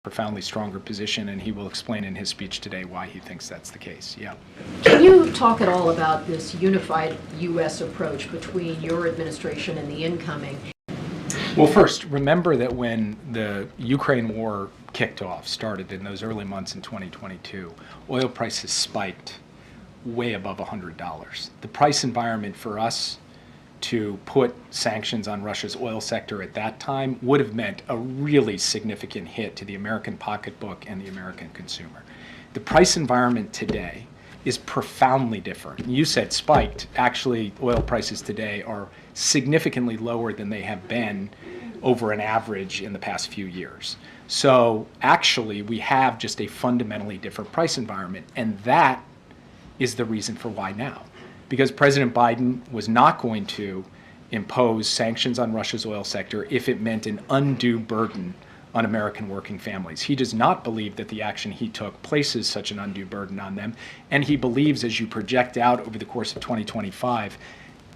profoundly stronger position, and he will explain in his speech today why he thinks that's the case. Yeah. Can you talk at all about this unified U.S. approach between your administration and the incoming? Well, first, remember that when the Ukraine war started in those early months in 2022, oil prices spiked way above $100. The price environment for us to put sanctions on Russia's oil sector at that time would have meant a really significant hit to the American pocketbook and the American consumer. The price environment today is profoundly different. You said spiked. Actually, oil prices today are significantly lower than they have been over an average in the past few years. So actually, we have just a fundamentally different price environment, and that is the reason for why now. Because President Biden was not going to impose sanctions on Russia's oil sector if it meant an undue burden on American working families. He does not believe that the action he took places such an undue burden on them, and he believes, as you project out over the course of 2025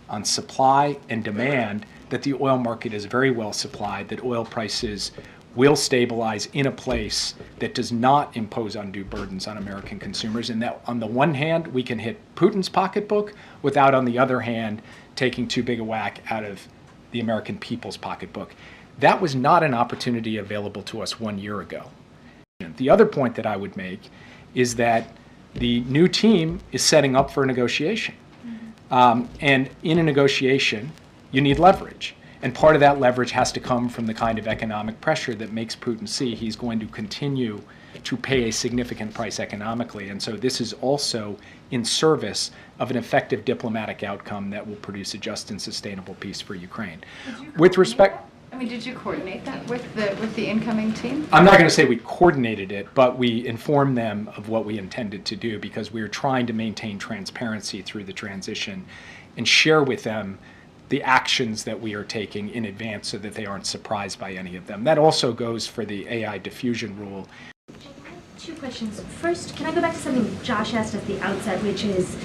on supply and demand, that the oil market is very well supplied, that oil prices will stabilize in a place that does not impose undue burdens on American consumers, and that on the one hand, we can hit Putin's pocketbook without, on the other hand, taking too big a whack out of the American people's pocketbook. That was not an opportunity available to us 1 year ago. The other point that I would make is that the new team is setting up for a negotiation. And in a negotiation, you need leverage. And part of that leverage has to come from the kind of economic pressure that makes Putin see he's going to continue to pay a significant price economically. And so this is also in service of an effective diplomatic outcome that will produce a just and sustainable peace for Ukraine. With respect, did you coordinate that with the incoming team? I'm not going to say we coordinated it, but we informed them of what we intended to do, because we were trying to maintain transparency through the transition and share with them the actions that we are taking in advance so that they aren't surprised by any of them. That also goes for the AI diffusion rule. Two questions. First, can I go back to something Josh asked at the outset, which is